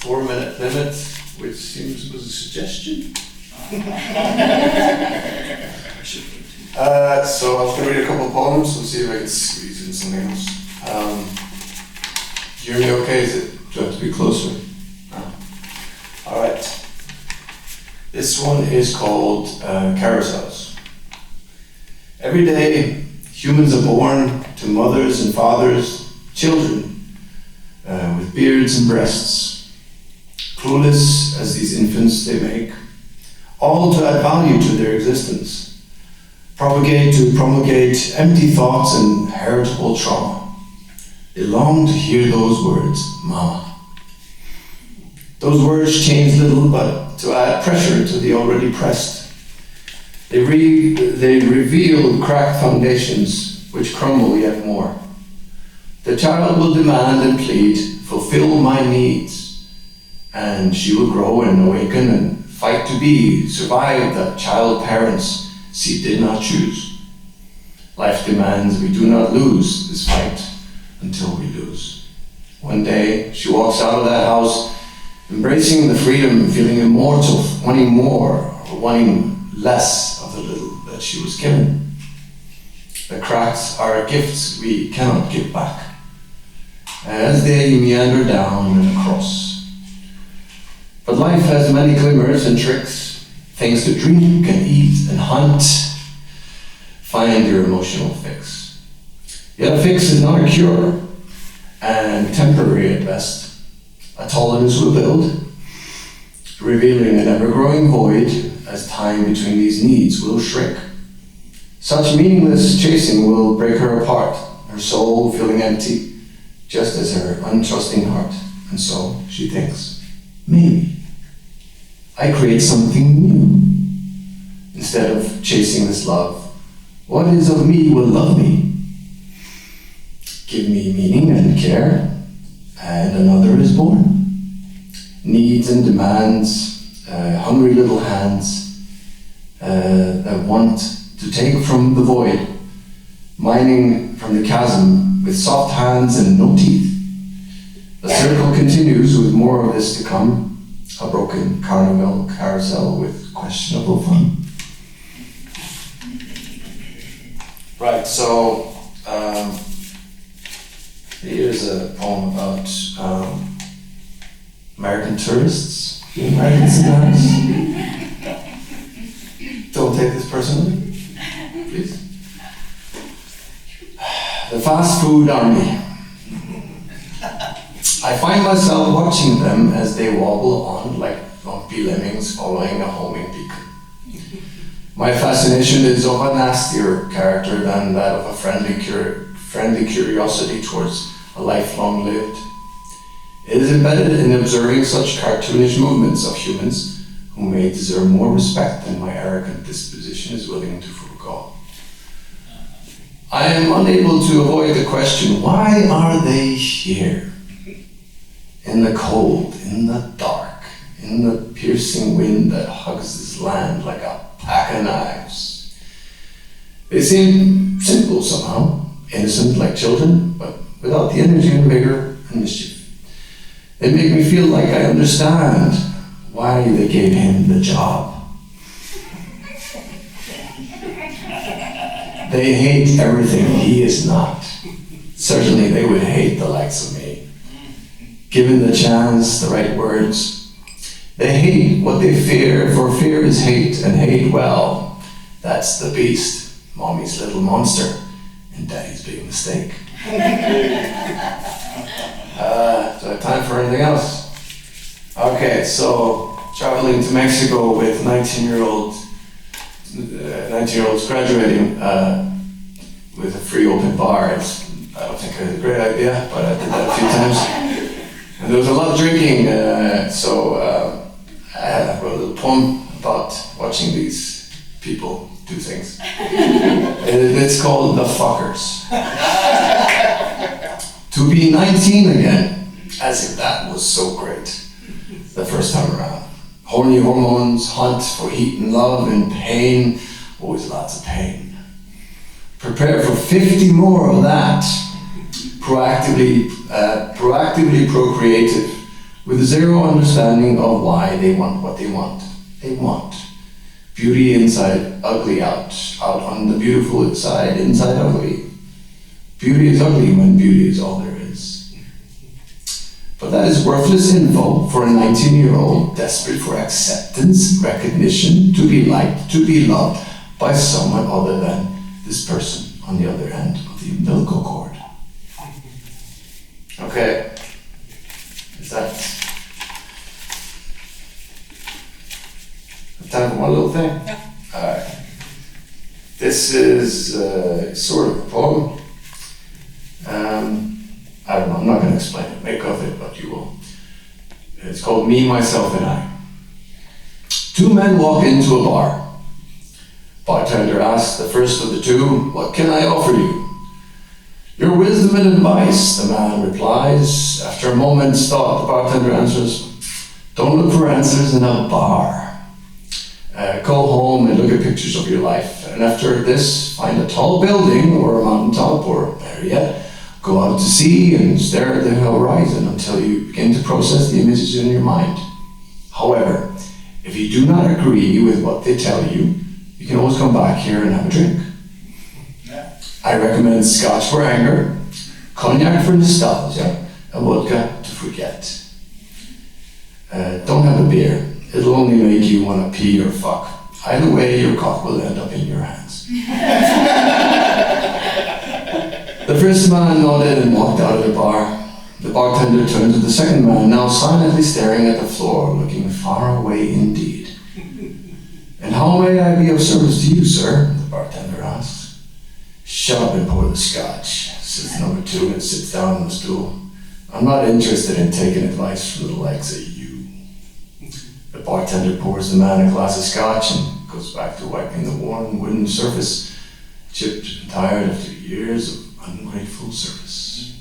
4-minute limit, which seems was a suggestion. So I was going to read a couple of poems. We'll see if I can squeeze in something else. Do you hear me okay? Do I have to be closer? No. All right. This one is called Carousels. Every day, humans are born to mothers and fathers, children with beards and breasts, clueless as these infants they make, all to add value to their existence, propagate to promulgate empty thoughts and heritable trauma. They long to hear those words, mama. Those words change little, but to add pressure to the already pressed. They reveal cracked foundations which crumble yet more. The child will demand and plead, fulfill my needs, and she will grow and awaken and fight to be, survive that child parents she did not choose. Life demands we do not lose this fight until we lose. One day she walks out of that house, embracing the freedom, feeling immortal, wanting more, or wanting less of the little that she was given. The cracks are gifts we cannot give back, as they meander down and across. But life has many glimmers and tricks, things to drink and eat and hunt. Find your emotional fix. Yet a fix is not a cure, and temporary at best. A tolerance will build, revealing an ever-growing void as time between these needs will shrink. Such meaningless chasing will break her apart, her soul feeling empty, just as her untrusting heart. And so she thinks, maybe I create something new. Instead of chasing this love, what is of me will love me. Give me meaning and care, and another is born. Needs and demands, hungry little hands that want to take from the void, mining from the chasm with soft hands and no teeth. The circle continues with more of this to come. A broken carnival carousel with questionable fun. Right, so here's a poem about American tourists. Americans in the house. Don't take this personally, please. The fast food army. I find myself watching them as they wobble on like lumpy lemmings following a homing beacon. My fascination is of a nastier character than that of a friendly curiosity towards a life long lived. It is embedded in observing such cartoonish movements of humans who may deserve more respect than my arrogant disposition is willing to forego. I am unable to avoid the question, why are they here? In the cold, in the dark, in the piercing wind that hugs this land like a pack of knives. They seem simple somehow, innocent like children, but without the energy and vigor and mischief. They make me feel like I understand why they gave him the job. They hate everything he is not. Certainly they would hate the likes of me. Given the chance, the right words, they hate what they fear, for fear is hate, and hate, well, that's the beast, mommy's little monster, and daddy's big mistake. Do I have time for anything else? Okay, so traveling to Mexico with 19-year-olds graduating with a free open bar. I don't think it was a great idea, but I did that a few times. And there was a lot of drinking, so I wrote a little poem about watching these people do things. It's called The Fuckers. To be 19 again, as if that was so great the first time around. Horny hormones hunt for heat and love and pain, always lots of pain. Prepare for 50 more of that. Proactively procreative, with zero understanding of why they want what they want. They want beauty inside, ugly out on the beautiful side, inside ugly. Beauty is ugly when beauty is all there is. But that is worthless info for a 19-year-old desperate for acceptance, recognition, to be liked, to be loved by someone other than this person on the other end of the umbilical cord. Okay, is that time for one little thing? Yeah. Alright. This is sort of a poem. I don't know, I'm not going to explain it. Make of it what you will. It's called Me, Myself, and I. Two men walk into a bar. Bartender asks the first of the two, "What can I offer you?" "Your wisdom and advice," the man replies. After a moment's thought, the bartender answers, "Don't look for answers in a bar. Go home and look at pictures of your life. And after this, find a tall building or a mountaintop, or better yet, go out to sea and stare at the horizon until you begin to process the images in your mind. However, if you do not agree with what they tell you, you can always come back here and have a drink. I recommend scotch for anger, cognac for nostalgia, and vodka to forget. Don't have a beer. It'll only make you want to pee or fuck. Either way, your cock will end up in your hands." The first man nodded and walked out of the bar. The bartender turned to the second man, now silently staring at the floor, looking far away indeed. "And how may I be of service to you, sir?" the bartender asks. "Shut up and pour the scotch," says number two and sits down on the stool. "I'm not interested in taking advice from the likes of you." The bartender pours the man a glass of scotch and goes back to wiping the worn wooden surface, chipped and tired after years of ungrateful service.